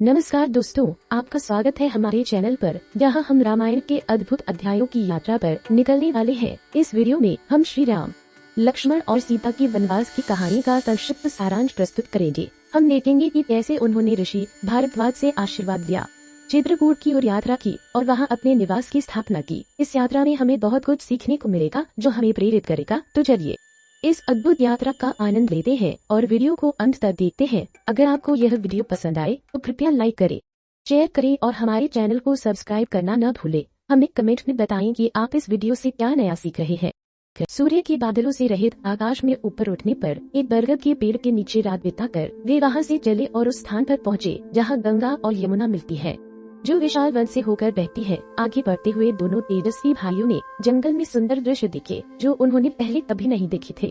नमस्कार दोस्तों, आपका स्वागत है हमारे चैनल पर, जहां हम रामायण के अद्भुत अध्यायों की यात्रा पर निकलने वाले हैं। इस वीडियो में हम श्री राम, लक्ष्मण और सीता की वनवास की कहानी का संक्षिप्त सारांश प्रस्तुत करेंगे। हम देखेंगे कि कैसे उन्होंने ऋषि भारद्वाज से आशीर्वाद लिया, चित्रकूट की ओर यात्रा की और वहां अपने निवास की स्थापना की। इस यात्रा में हमें बहुत कुछ सीखने को मिलेगा जो हमें प्रेरित करेगा। तो चलिए इस अद्भुत यात्रा का आनंद लेते हैं और वीडियो को अंत तक देखते हैं। अगर आपको यह वीडियो पसंद आए तो कृपया लाइक करें, शेयर करें और हमारे चैनल को सब्सक्राइब करना न भूलें। हमें कमेंट में बताएं कि आप इस वीडियो से क्या नया सीख रहे हैं। सूर्य के बादलों से रहित आकाश में ऊपर उठने पर एक बरगद के पेड़ के नीचे रात बिताकर वे वहाँ से चले और उस स्थान पर पहुँचे जहाँ गंगा और यमुना मिलती है, जो विशाल वन से होकर बहती है। आगे बढ़ते हुए दोनों तेजस्वी भाइयों ने जंगल में सुंदर दृश्य देखे जो उन्होंने पहले कभी नहीं देखे थे,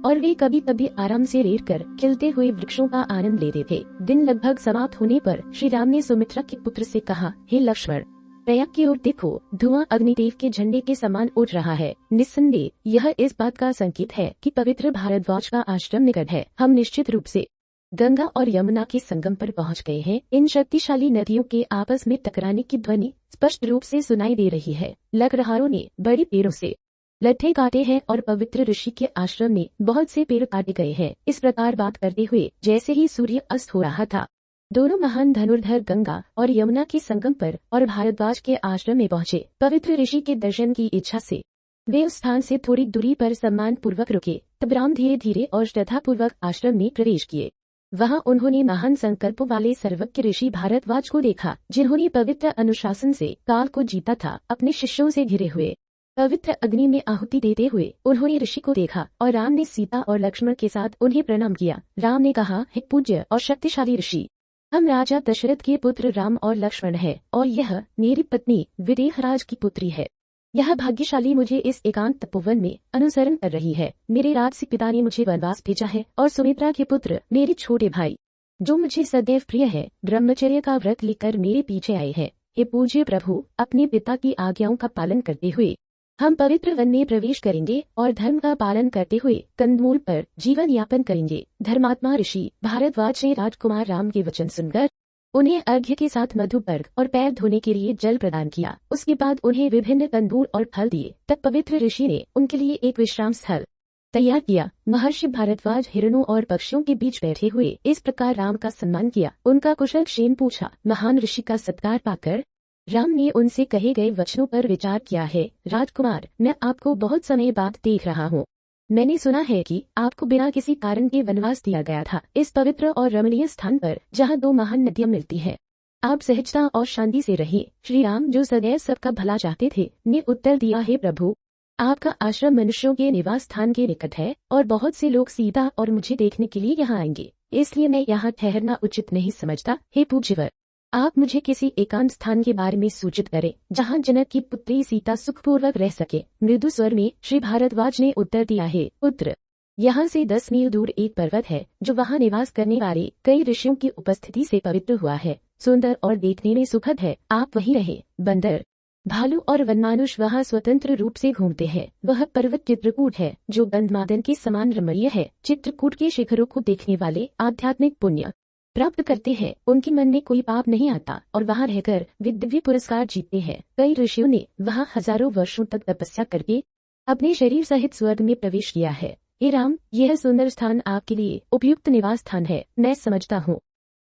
और वे कभी कभी आराम से रेड़कर खिलते हुए वृक्षों का आनंद लेते थे। दिन लगभग समाप्त होने पर श्री राम ने सुमित्रा के पुत्र से कहा, हे लक्ष्मण, प्रयाग की ओर देखो, धुआं अग्निदेव के झंडे के समान उठ रहा है। निस्संदेह यह इस बात का संकेत है कि पवित्र भारद्वाज का आश्रम निकट है। हम निश्चित रूप से गंगा और यमुना के संगम पर पहुंच गए हैं। इन शक्तिशाली नदियों के आपस में टकराने की ध्वनि स्पष्ट रूप से सुनाई दे रही है। लकड़हारों ने बड़े पेड़ों से लट्ठे काटे हैं और पवित्र ऋषि के आश्रम में बहुत से पेड़ काटे गए हैं। इस प्रकार बात करते हुए जैसे ही सूर्य अस्त हो रहा था, दोनों महान धनुर्धर गंगा और यमुना के संगम पर और भारद्वाज के आश्रम में पहुंचे। पवित्र ऋषि के दर्शन की इच्छा से वे उस स्थान से थोड़ी दूरी पर सम्मान पूर्वक रुके। तब राम धीरे धीरे और श्रद्धापूर्वक आश्रम में प्रवेश किए। वहां उन्होंने महान संकल्पों वाले सर्वज्ञ ऋषि भारद्वाज को देखा, जिन्होंने पवित्र अनुशासन से काल को जीता था। अपने शिष्यों से घिरे हुए पवित्र अग्नि में आहुति देते हुए उन्होंने ऋषि को देखा और राम ने सीता और लक्ष्मण के साथ उन्हें प्रणाम किया। राम ने कहा, हे पूज्य और शक्तिशाली ऋषि, हम राजा दशरथ के पुत्र राम और लक्ष्मण हैं, और यह मेरी पत्नी विदेहराज की पुत्री है। यह भाग्यशाली मुझे इस एकांत तपोवन में अनुसरण कर रही है। मेरे राजसी पिता ने मुझे वनवास भेजा है, और सुमित्रा के पुत्र मेरे छोटे भाई, जो मुझे सदैव प्रिय है, ब्रह्मचर्य का व्रत लेकर मेरे पीछे आए हैं। हे पूज्य प्रभु, अपने पिता की आज्ञाओं का पालन करते हुए हम पवित्र वन में प्रवेश करेंगे और धर्म का पालन करते हुए कंदमूल पर जीवन यापन करेंगे। धर्मात्मा ऋषि भारद्वाज ने राजकुमार राम के वचन सुनकर उन्हें अर्घ्य के साथ मधुपर्क और पैर धोने के लिए जल प्रदान किया। उसके बाद उन्हें विभिन्न कंदूर और फल दिए। तब पवित्र ऋषि ने उनके लिए एक विश्राम स्थल तैयार किया। महर्षि भारद्वाज हिरणों और पक्षियों के बीच बैठे हुए इस प्रकार राम का सम्मान किया, उनका कुशल क्षेम पूछा। महान ऋषि का सत्कार पाकर राम ने उनसे कहे गए वचनों पर विचार किया है। राजकुमार, मैं आपको बहुत समय बाद देख रहा हूँ। मैंने सुना है कि आपको बिना किसी कारण के वनवास दिया गया था, इस पवित्र और रमणीय स्थान पर जहाँ दो महान नदियाँ मिलती हैं। आप सहजता और शांति से रहिए। श्री राम, जो सदैव सबका भला चाहते थे, ने उत्तर दिया, है प्रभु, आपका आश्रम मनुष्यों के निवास स्थान के निकट है और बहुत से लोग सीता और मुझे देखने के लिए यहाँ आएंगे, इसलिए मैं यहाँ ठहरना उचित नहीं समझता। हे पूज्यवर, आप मुझे किसी एकांत स्थान के बारे में सूचित करें जहां जनक की पुत्री सीता सुखपूर्वक रह सके। मृदु स्वर में श्री भारद्वाज ने उत्तर दिया, है पुत्र, यहाँ से 10 मील दूर एक पर्वत है जो वहाँ निवास करने वाले कई ऋषियों की उपस्थिति से पवित्र हुआ है। सुंदर और देखने में सुखद है, आप वहीं रहे। बंदर, भालू और वनमानुष वहाँ स्वतंत्र रूप से घूमते हैं। वह पर्वत चित्रकूट है जो गंधमादन के समान रमणीय है। चित्रकूट के शिखरों को देखने वाले आध्यात्मिक पुण्य प्राप्त करते हैं, उनके मन में कोई पाप नहीं आता और वहाँ रहकर वे दिव्य पुरस्कार जीतते हैं। कई ऋषियों ने वहाँ हजारों वर्षों तक तपस्या करके अपने शरीर सहित स्वर्ग में प्रवेश किया है। हे राम, यह सुंदर स्थान आपके लिए उपयुक्त निवास स्थान है। मैं समझता हूँ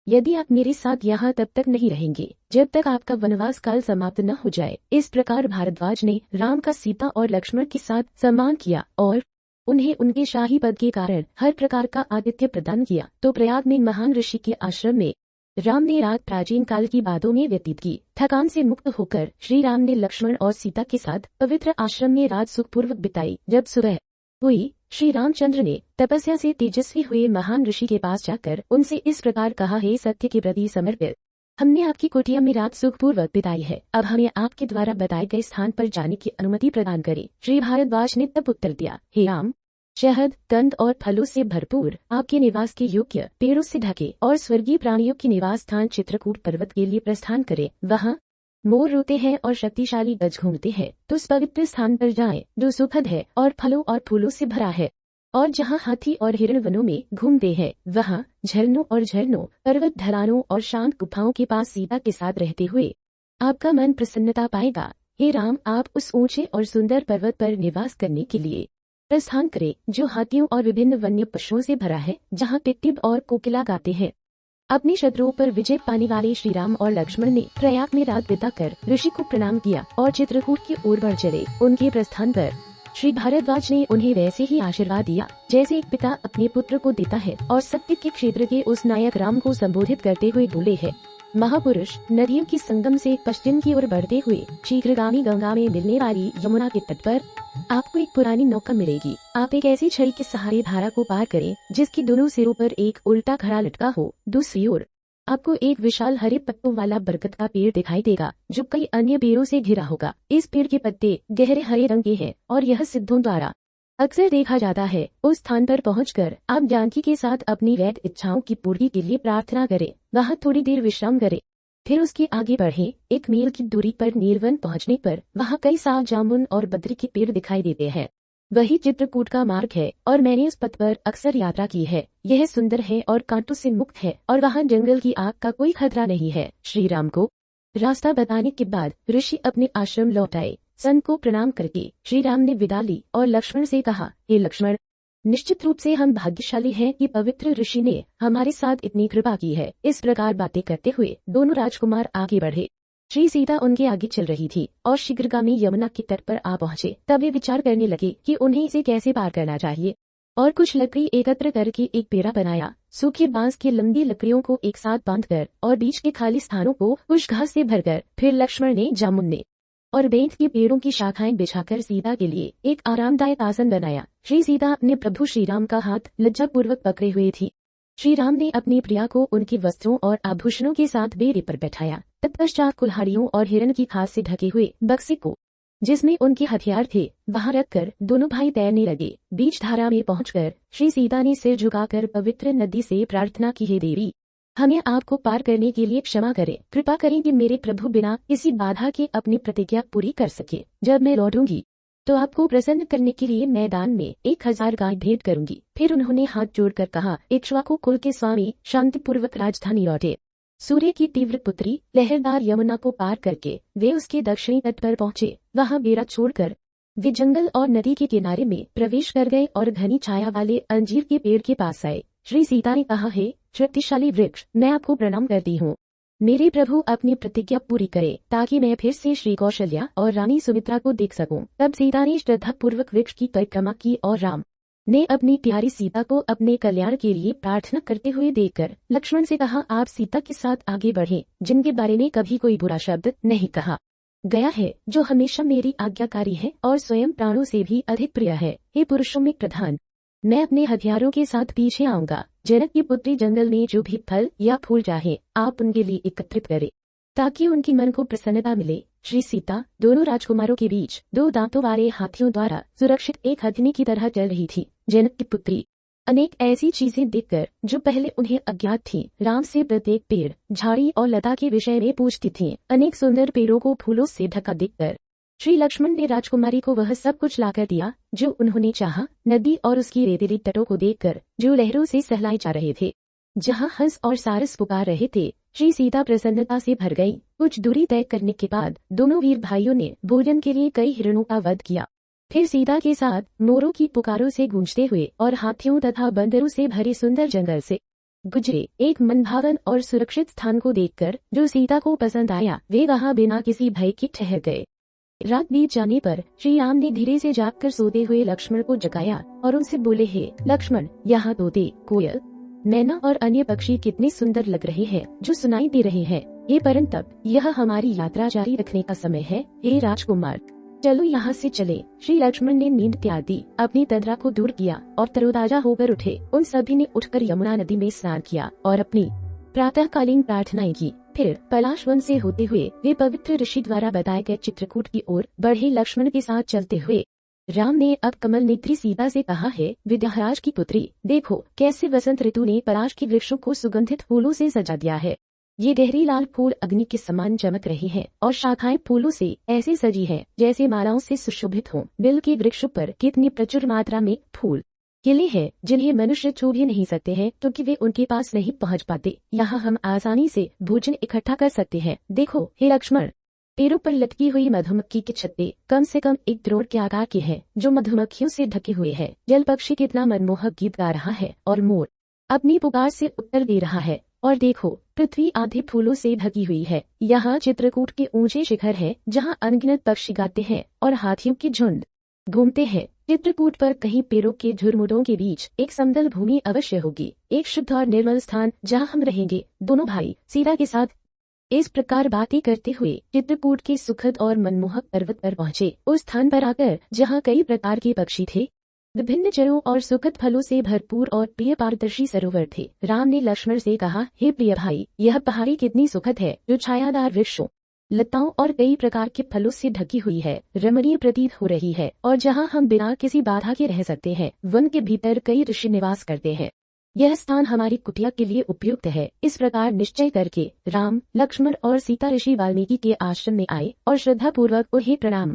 यदि आप मेरे साथ यहाँ तब तक नहीं रहेंगे जब तक आपका वनवास काल समाप्त न हो जाए। इस प्रकार भारद्वाज ने राम का सीता और लक्ष्मण के साथ सम्मान किया और उन्हें उनके शाही पद के कारण हर प्रकार का आतिथ्य प्रदान किया। तो प्रयाग में महान ऋषि के आश्रम में राम ने रात प्राचीन काल की बातों में व्यतीत की। थकान से मुक्त होकर श्री राम ने लक्ष्मण और सीता के साथ पवित्र आश्रम में रात सुखपूर्वक बिताई। जब सुबह हुई, श्री रामचंद्र ने तपस्या से तेजस्वी हुए महान ऋषि के पास जाकर उनसे इस प्रकार कहा, हे सत्य के प्रति समर्पित, हमने आपकी कुटिया में रात सुखपूर्वक बिताई है। अब हमें आपके द्वारा बताए गए स्थान पर जाने की अनुमति प्रदान करें। श्री भारद्वाज ने तब उत्तर दिया, हे राम, शहद, कंद और फलों से भरपूर आपके निवास के योग्य पेड़ों से ढके और स्वर्गीय प्राणियों की निवास स्थान चित्रकूट पर्वत के लिए प्रस्थान करें। वहाँ मोर रोते हैं और शक्तिशाली गज घूमते हैं। तो उस पवित्र स्थान पर जाएं जो सुखद है और फलों और फूलों से भरा है। और जहाँ हाथी और हिरण वनों में घूमते हैं, वहाँ झरनों और झरनों, पर्वत ढलानों और शांत गुफाओं के पास सीता के साथ रहते हुए आपका मन प्रसन्नता पाएगा। हे राम, आप उस ऊंचे और सुंदर पर्वत पर निवास करने के लिए प्रस्थान करें, जो हाथियों और विभिन्न वन्य पशुओं से भरा है, जहाँ टिटटिब और कोकिला गाते हैं। अपने शत्रुओं पर विजय पाने वाले श्री राम और लक्ष्मण ने प्रयाग में रात बिताकर ऋषि को प्रणाम किया और चित्रकूट की ओर बढ़ चले। उनके प्रस्थान पर श्री भारद्वाज ने उन्हें वैसे ही आशीर्वाद दिया जैसे एक पिता अपने पुत्र को देता है, और सत्य के क्षेत्र के उस नायक राम को संबोधित करते हुए बोले है, महापुरुष, नदियों की संगम से पश्चिम की ओर बढ़ते हुए शीघ्रगामी गंगा में मिलने वाली यमुना के तट पर आपको एक पुरानी नौका मिलेगी। आप एक ऐसी छड़ी के सहारे धारा को पार करें जिसकी दोनों सिरों पर एक उल्टा घड़ा लटका हो। दूसरी ओर आपको एक विशाल हरे पत्तों वाला बरगद का पेड़ दिखाई देगा, जो कई अन्य पेड़ों से घिरा होगा। इस पेड़ के पत्ते गहरे हरे रंग के हैं और यह सिद्धों द्वारा अक्सर देखा जाता है। उस स्थान पर पहुंचकर आप जानकी के साथ अपनी वैध इच्छाओं की पूर्ति के लिए प्रार्थना करें। वहां थोड़ी देर विश्राम करें, फिर उसके आगे बढ़े। 1 मील की दूरी पर नीरवन पहुंचने पर वहां कई साग जामुन और बद्री के पेड़ दिखाई देते हैं। वही चित्रकूट का मार्ग है और मैंने उस पथ पर अक्सर यात्रा की है। यह सुंदर है और कांटों से मुक्त है और वहाँ जंगल की आग का कोई खतरा नहीं है। श्री राम को रास्ता बताने के बाद ऋषि अपने आश्रम लौट आए। संत को प्रणाम करके श्री राम ने विदा ली और लक्ष्मण से कहा, हे लक्ष्मण, निश्चित रूप से हम भाग्यशाली हैं कि पवित्र ऋषि ने हमारे साथ इतनी कृपा की है। इस प्रकार बातें करते हुए दोनों राजकुमार आगे बढ़े। श्री सीता उनके आगे चल रही थी और शीघ्रगामी यमुना के तट पर आ पहुंचे। तब वे विचार करने लगे कि उन्हें इसे कैसे पार करना चाहिए, और कुछ लकड़ी एकत्र करके एक पेड़ा बनाया। सूखे बांस की लंबी लकड़ियों को एक साथ बांधकर और बीच के खाली स्थानों को कुछ घास से भरकर फिर लक्ष्मण ने जामुन ने और बेंत के पेड़ों की शाखाएं बिछाकर सीता के लिए एक आरामदायक आसन बनाया। श्री सीता अपने प्रभु श्री राम का हाथ लज्जापूर्वक पकड़े हुए थी। श्री राम ने अपनी प्रिया को उनके वस्त्रों और आभूषणों के साथ बेड़े पर बैठाया। तत्पश्चात कुल्हाड़ियों और हिरण की खास से ढके हुए बक्से को, जिसमें उनके हथियार थे, वहां रखकर दोनों भाई तैरने लगे। बीच धारा में पहुंचकर श्री सीता ने सिर झुकाकर पवित्र नदी से प्रार्थना की, हे देवी, हमें आपको पार करने के लिए क्षमा करें। कृपा करें कि मेरे प्रभु बिना किसी बाधा के अपनी प्रतिज्ञा पूरी कर सके। जब मैं लौटूंगी तो आपको प्रसन्न करने के लिए मैदान में 1000 गाय भेंट करूंगी। फिर उन्होंने हाथ जोड़कर कहा, इक्ष्वाकु कुल के स्वामी शांतिपूर्वक राजधानी लौटे। सूर्य की तीव्र पुत्री लहरदार यमुना को पार करके वे उसके दक्षिणी तट पर पहुंचे। वहां बेड़ा छोड़कर वे जंगल और नदी के किनारे में प्रवेश कर गए और घनी छाया वाले अंजीर के पेड़ के पास आए। श्री सीता ने कहा, हे शक्तिशाली वृक्ष, मैं आपको प्रणाम करती हूँ। मेरे प्रभु अपनी प्रतिज्ञा पूरी करे ताकि मैं फिर से श्री कौशल्या और रानी सुमित्रा को देख सकूं। तब सीता ने श्रद्धा पूर्वक वृक्ष की परिक्रमा की और राम ने अपनी प्यारी सीता को अपने कल्याण के लिए प्रार्थना करते हुए देखकर लक्ष्मण से कहा, आप सीता के साथ आगे बढ़ें, जिनके बारे में कभी कोई बुरा शब्द नहीं कहा गया है, जो हमेशा मेरी आज्ञाकारी है और स्वयं प्राणों से भी अधिक प्रिय है। हे पुरुषों में प्रधान, मैं अपने हथियारों के साथ पीछे आऊंगा। जनक की पुत्री जंगल में जो भी फल या फूल चाहे आप उनके लिए एकत्रित करें ताकि उनकी मन को प्रसन्नता मिले। श्री सीता दोनों राजकुमारों के बीच 2 दांतों वाले हाथियों द्वारा सुरक्षित एक हथिनी की तरह चल रही थी। जनक की पुत्री अनेक ऐसी चीजें देखकर जो पहले उन्हें अज्ञात थीं, राम से प्रत्येक पेड़, झाड़ी और लता के विषय में पूछती थीं। अनेक सुंदर पेड़ों को फूलों से ढका देखकर श्री लक्ष्मण ने राजकुमारी को वह सब कुछ लाकर दिया जो उन्होंने चाहा। नदी और उसकी रेतीली तटों को देखकर जो लहरों से सहलाए जा रहे थे, जहाँ हंस और सारस पुकार रहे थे, श्री सीता प्रसन्नता से भर गई। कुछ दूरी तय करने के बाद दोनों वीर भाइयों ने भोजन के लिए कई हिरणों का वध किया। फिर सीता के साथ मोरों की पुकारों से गूंजते हुए और हाथियों तथा बंदरों से भरे सुंदर जंगल से गुजरे। एक मनभावन और सुरक्षित स्थान को देखकर जो सीता को पसंद आया, वे वहाँ बिना किसी भय के ठहर गए। रात बीत जाने पर श्री राम ने धीरे से जागकर सोते हुए लक्ष्मण को जगाया और उनसे बोले, हे लक्ष्मण, यहाँ तोते, कोयल, मैना और अन्य पक्षी कितने सुंदर लग रहे हैं जो सुनाई दे रहे हैं। हे परंतप, यह हमारी यात्रा जारी रखने का समय है। हे राजकुमार, चलो यहाँ से चले। श्री लक्ष्मण ने नींद त्याग दी, अपनी तंद्रा को दूर किया और तरोताजा होकर उठे। उन सभी ने उठकर यमुना नदी में स्नान किया और अपनी प्रातःकालीन प्रार्थनाएं की। फिर पलाश वन से होते हुए वे पवित्र ऋषि द्वारा बताए गए चित्रकूट की ओर बढ़े। लक्ष्मण के साथ चलते हुए राम ने अब कमल नेत्री सीता से कहा, है विद्याराज की पुत्री, देखो कैसे वसंत ऋतु ने पलाश के वृक्षों को सुगंधित फूलों से सजा दिया है। ये गहरी लाल फूल अग्नि के समान चमक रही हैं और शाखाएं फूलों से ऐसे सजी हैं जैसे मालाओं से सुशोभित हों। बिल के वृक्षों पर कितनी प्रचुर मात्रा में फूल किले हैं जिन्हें मनुष्य छू भी नहीं सकते हैं क्योंकि वे उनके पास नहीं पहुंच पाते। यहाँ हम आसानी से भोजन इकट्ठा कर सकते हैं। देखो हे लक्ष्मण, पेड़ों पर लटकी हुई मधुमक्खी के छत्ते कम से कम एक द्रोण के आकार के हैं जो मधुमक्खियों से ढके हुए हैं। जल पक्षी कितना मनमोहक गीत गा रहा है और मोर अपनी पुकार से उत्तर दे रहा है। और देखो, पृथ्वी आधे फूलों से ढकी हुई है। यहाँ चित्रकूट के ऊंचे शिखर है जहाँ अनगिनत पक्षी गाते हैं और हाथियों के झुंड घूमते हैं। चित्रकूट पर कहीं पेड़ों के झुरमुटों के बीच एक समतल भूमि अवश्य होगी, एक शुद्ध और निर्मल स्थान जहाँ हम रहेंगे। दोनों भाई सीता के साथ इस प्रकार बातें करते हुए चित्रकूट के सुखद और मनमोहक पर्वत पर पहुँचे। उस स्थान पर आकर जहाँ कई प्रकार के पक्षी थे, विभिन्न जड़ों और सुखद फलों से भरपूर और प्रिय पारदर्शी सरोवर थे। राम ने लक्ष्मण से कहा, हे प्रिय भाई, यह पहाड़ी कितनी सुखद है जो छायादार वृक्षों, लताओं और कई प्रकार के फलों से ढकी हुई है, रमणीय प्रतीत हो रही है। और जहाँ हम बिना किसी बाधा के रह सकते हैं। वन के भीतर कई ऋषि निवास करते हैं। यह स्थान हमारी कुटिया के लिए उपयुक्त है। इस प्रकार निश्चय करके राम, लक्ष्मण और सीता ऋषि वाल्मीकि के आश्रम में आए और श्रद्धा पूर्वक उन्हें प्रणाम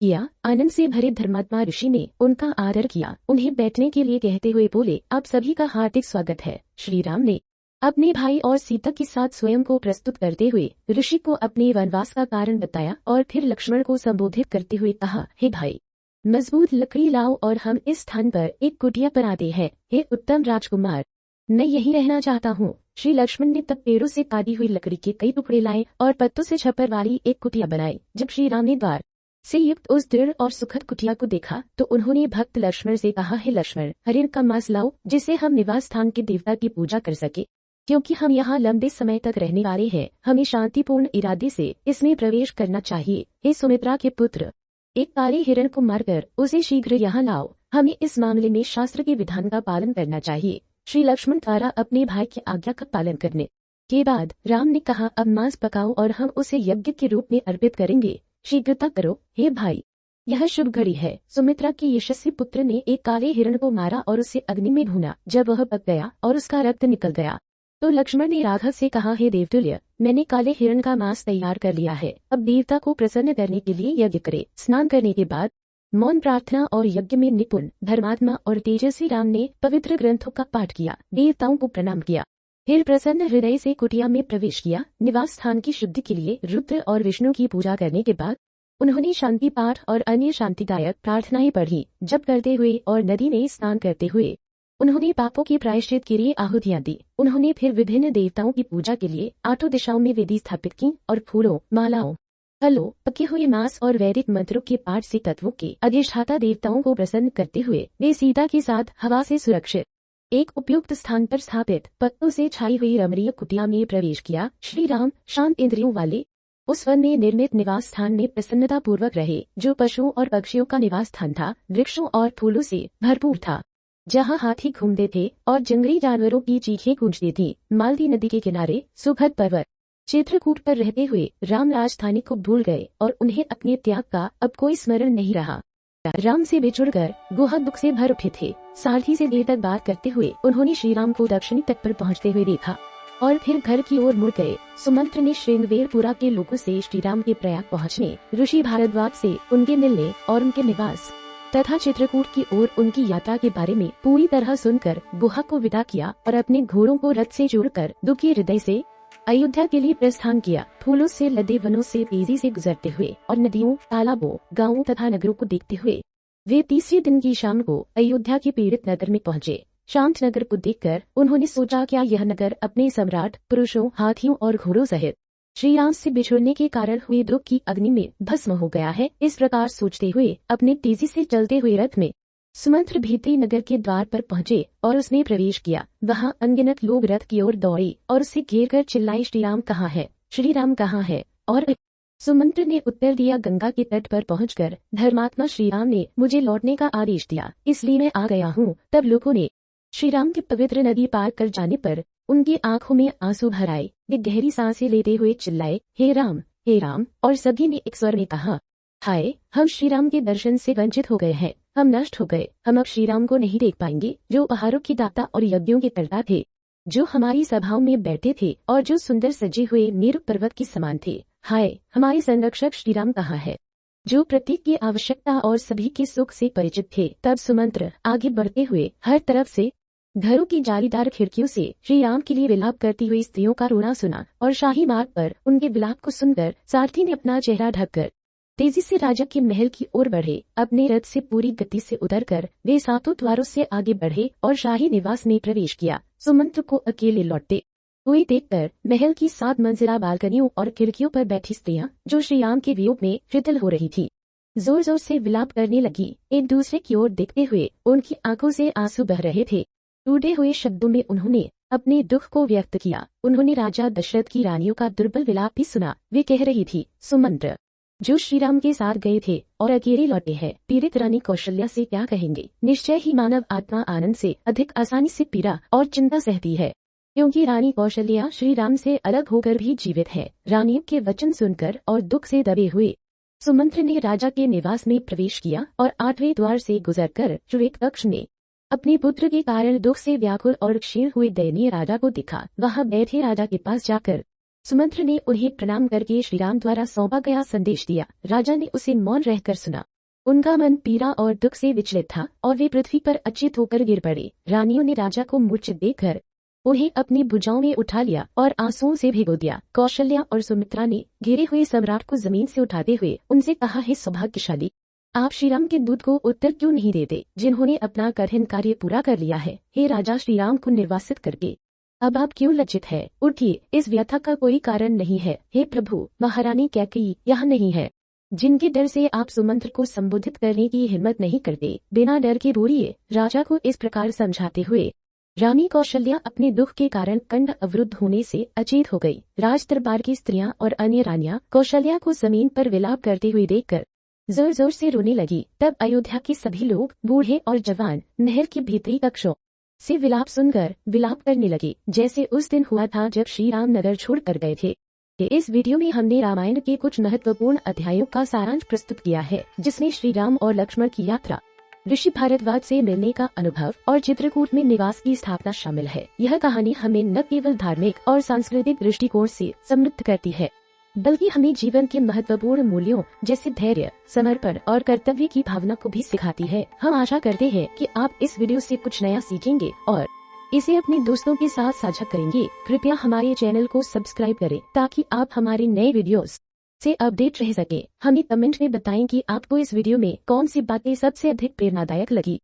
किया। आनंद से भरे धर्मात्मा ऋषि ने उनका आदर किया। उन्हें बैठने के लिए कहते हुए बोले, आप सभी का हार्दिक स्वागत है। श्री राम ने अपने भाई और सीता के साथ स्वयं को प्रस्तुत करते हुए ऋषि को अपने वनवास का कारण बताया और फिर लक्ष्मण को संबोधित करते हुए कहा, हे भाई, मजबूत लकड़ी लाओ और हम इस स्थान पर एक कुटिया बनाते हैं। हे उत्तम राजकुमार, मैं यही रहना चाहता हूँ। श्री लक्ष्मण ने तब पेड़ों से काटी हुई लकड़ी के कई टुकड़े लाए और पत्तों से छप्पर वाली एक कुटिया बनाई। जब श्री राम ने द्वार से युक्त उस दृढ़ और सुखद कुटिया को देखा तो उन्होंने भक्त लक्ष्मण से कहा, हे लक्ष्मण, हरिण का मांस लाओ जिसे हम निवास स्थान के देवता की पूजा कर सके, क्योंकि हम यहाँ लंबे समय तक रहने वाले हैं। हमें शांतिपूर्ण इरादे से इसमें प्रवेश करना चाहिए। हे सुमित्रा के पुत्र, एक काले हिरण को मारकर उसे शीघ्र यहाँ लाओ। हमें इस मामले में शास्त्र के विधान का पालन करना चाहिए। श्री लक्ष्मण द्वारा अपने भाई की आज्ञा का पालन करने के बाद राम ने कहा, अब मांस पकाओ और हम उसे यज्ञ के रूप में अर्पित करेंगे। शीघ्रता करो हे भाई, यह शुभ घड़ी है। सुमित्रा के यशस्वी पुत्र ने एक काले हिरण को मारा और उसे अग्नि में भूना। जब वह पक गया और उसका रक्त निकल गया तो लक्ष्मण ने राघव से कहा, हे देवतुल्य, मैंने काले हिरण का मांस तैयार कर लिया है। अब देवता को प्रसन्न करने के लिए यज्ञ करे। स्नान करने के बाद मौन प्रार्थना और यज्ञ में निपुण धर्मात्मा और तेजस्वी राम ने पवित्र ग्रंथों का पाठ किया, देवताओं को प्रणाम किया, फिर प्रसन्न हृदय से कुटिया में प्रवेश किया। निवास स्थान की शुद्धि के लिए रुद्र और विष्णु की पूजा करने के बाद उन्होंने शांति पाठ और अन्य शांतिदायक प्रार्थनाएं पढ़ी। जब करते हुए और नदी में स्नान करते हुए उन्होंने पापों के प्रायश्चित के लिए आहुतियां दी। उन्होंने फिर विभिन्न देवताओं की पूजा के लिए 8 दिशाओं में वेदी स्थापित की और फूलों, मालाओं, फलों, पके हुए मांस और वैदिक मंत्रों के पाठ से तत्वों के अधिष्ठाता देवताओं को प्रसन्न करते हुए वे सीता के साथ हवा से सुरक्षित एक उपयुक्त स्थान पर स्थापित पत्तों से छाई हुई रमणीय कुटिया में प्रवेश किया। श्री राम शांत इंद्रियों वाले उस वन में निर्मित निवास स्थान में प्रसन्नता पूर्वक रहे, जो पशुओं और पक्षियों का निवास स्थान था, वृक्षों और फूलों से भरपूर था, जहाँ हाथी घूमते थे और जंगली जानवरों की चीखें गूंजती थी। मालती नदी के किनारे सुखद पर्वत चित्रकूट पर रहते हुए राम राजधानी को भूल गए और उन्हें अपने त्याग का अब कोई स्मरण नहीं रहा। राम से बिछुड़कर गुहा दुख से भर उठे थे। सारथी से देर तक बात करते हुए उन्होंने श्री राम को दक्षिणी तट पर पहुंचते हुए देखा और फिर घर की ओर मुड़ गए। सुमंत्र ने श्रृंगवेरपुरा के लोगों से श्री राम के प्रयाग पहुंचने, ऋषि भारद्वाज से उनके मिलने और उनके निवास तथा चित्रकूट की ओर उनकी यात्रा के बारे में पूरी तरह सुनकर गुहा को विदा किया और अपने घोड़ों को रथ से जोड़कर दुखी हृदय से अयोध्या के लिए प्रस्थान किया। फूलों से लदे वनों से तेजी से गुजरते हुए और नदियों, तालाबों, गांवों तथा नगरों को देखते हुए वे तीसरे दिन की शाम को अयोध्या के पीड़ित नगर में पहुंचे। शांत नगर को देखकर उन्होंने सोचा, क्या यह नगर अपने सम्राट, पुरुषों, हाथियों और घोड़ों सहित श्री राम से बिछुड़ने के कारण हुए दुख की अग्नि में भस्म हो गया है। इस प्रकार सोचते हुए अपने तेजी से चलते हुए रथ में सुमंत्र भीतरी नगर के द्वार पर पहुंचे और उसने प्रवेश किया। वहां अनगिनत लोग रथ की ओर दौड़े और उसे घेर कर चिल्लाए, श्री राम कहाँ है, श्री राम कहाँ है। और सुमंत्र ने उत्तर दिया, गंगा के तट पर पहुंचकर धर्मात्मा श्री राम ने मुझे लौटने का आदेश दिया, इसलिए मैं आ गया हूँ। तब लोगों ने श्री राम के पवित्र नदी पार कर जाने पर उनकी आंखों में आंसू भर आए। वे गहरी सांसें लेते हुए चिल्लाए, हे राम, हे राम। और सभी ने एक स्वर में कहा, हाय, हम श्री राम के दर्शन से वंचित हो गए हैं, हम नष्ट हो गए। हम अब श्री राम को नहीं देख पाएंगे, जो उपहारों की दाता और यज्ञों के कर्ता थे, जो हमारी सभाओं में बैठे थे और जो सुंदर सजे हुए मेरु पर्वत के समान थे। हाय, हमारे संरक्षक श्री राम कहाँ है, जो प्रत्येक की आवश्यकता और सभी के सुख से परिचित थे। तब सुमंत्र आगे बढ़ते हुए हर तरफ से घरों की जालीदार खिड़कियों से श्री राम के लिए विलाप करती हुई स्त्रियों का रोना सुना और शाही मार्ग पर उनके विलाप को सुनकर सारथी ने अपना चेहरा ढककर तेजी से राजा के महल की ओर बढ़े। अपने रथ से पूरी गति से उतरकर वे सातों द्वारों से आगे बढ़े और शाही निवास में प्रवेश किया। सुमंत्र को अकेले लौटते हुए देखकर महल की 7 मंजिला बालकनियों और खिड़कियों पर बैठी स्त्रियां, जो श्री राम के वियोग में शिथिल हो रही थी, जोर जोर से विलाप करने लगी। एक दूसरे की ओर देखते हुए उनकी आंखों से आंसू बह रहे थे। टूटे हुए शब्दों में उन्होंने अपने दुख को व्यक्त किया। उन्होंने राजा दशरथ की रानियों का दुर्बल विलाप भी सुना। वे कह रही थी, सुमंत्र जो श्रीराम के साथ गए थे और अकेले लौटे हैं, पीड़ित रानी कौशल्या से क्या कहेंगे। निश्चय ही मानव आत्मा आनंद से अधिक आसानी से पीड़ा और चिंता सहती है, क्योंकि रानी कौशल्या श्री राम से अलग होकर भी जीवित है। रानियों के वचन सुनकर और दुख से दबे हुए सुमंत्र ने राजा के निवास में प्रवेश किया और 8वें द्वार से गुजरकर श्वेत कक्ष में अपने पुत्र के कारण दुख से व्याकुल और क्षीण हुए दयनीय राजा को दिखा। वहां बैठे राजा के पास जाकर सुमंत्र ने उन्हें प्रणाम करके श्रीराम द्वारा सौंपा गया संदेश दिया। राजा ने उसे मौन रहकर सुना। उनका मन पीड़ा और दुख से विचलित था और वे पृथ्वी पर अचेत होकर गिर पड़े। रानियों ने राजा को मूर्छित देखकर उन्हें अपनी भुजाओं में उठा लिया और आंसुओं से भिगो दिया। कौशल्या और सुमित्रा ने घिरे हुए सम्राट को जमीन से उठाते हुए उनसे कहा, हे सौभाग्यशाली, आप श्रीराम के दूत को उत्तर क्यों नहीं देते, जिन्होंने अपना कठिन कार्य पूरा कर लिया है। हे राजा, श्रीराम को निर्वासित करके अब आप क्यों लज्जित है? उठिए, इस व्यथा का कोई कारण नहीं है। हे प्रभु, महारानी कैकेयी यहाँ नहीं है, जिनके डर से आप सुमंत्र को संबोधित करने की हिम्मत नहीं करते, बिना डर के बोलिए। राजा को इस प्रकार समझाते हुए रानी कौशल्या अपने दुख के कारण कंठ अवरुद्ध होने से अचेत हो गई। राज दरबार की स्त्रियां और अन्य रानियां कौशल्या को जमीन पर विलाप करते हुए देखकर जोर जोर से रोने लगी। तब अयोध्या के सभी लोग, बूढ़े और जवान, नहर के भीतरी कक्षों से विलाप सुनकर विलाप करने लगे, जैसे उस दिन हुआ था जब श्री राम नगर छोड़ कर गए थे। इस वीडियो में हमने रामायण के कुछ महत्वपूर्ण अध्यायों का सारांश प्रस्तुत किया है, जिसमें श्री राम और लक्ष्मण की यात्रा, ऋषि भारद्वाज से मिलने का अनुभव और चित्रकूट में निवास की स्थापना शामिल है। यह कहानी हमें न केवल धार्मिक और सांस्कृतिक दृष्टिकोण से समृद्ध करती है, बल्कि हमें जीवन के महत्वपूर्ण मूल्यों जैसे धैर्य, समर्पण और कर्तव्य की भावना को भी सिखाती है। हम आशा करते हैं कि आप इस वीडियो से कुछ नया सीखेंगे और इसे अपने दोस्तों के साथ साझा करेंगे। कृपया हमारे चैनल को सब्सक्राइब करें ताकि आप हमारे नए वीडियोस से अपडेट रह सके। हमें कमेंट में बताएं कि आपको इस वीडियो में कौन सी बातें सबसे अधिक प्रेरणादायक लगी।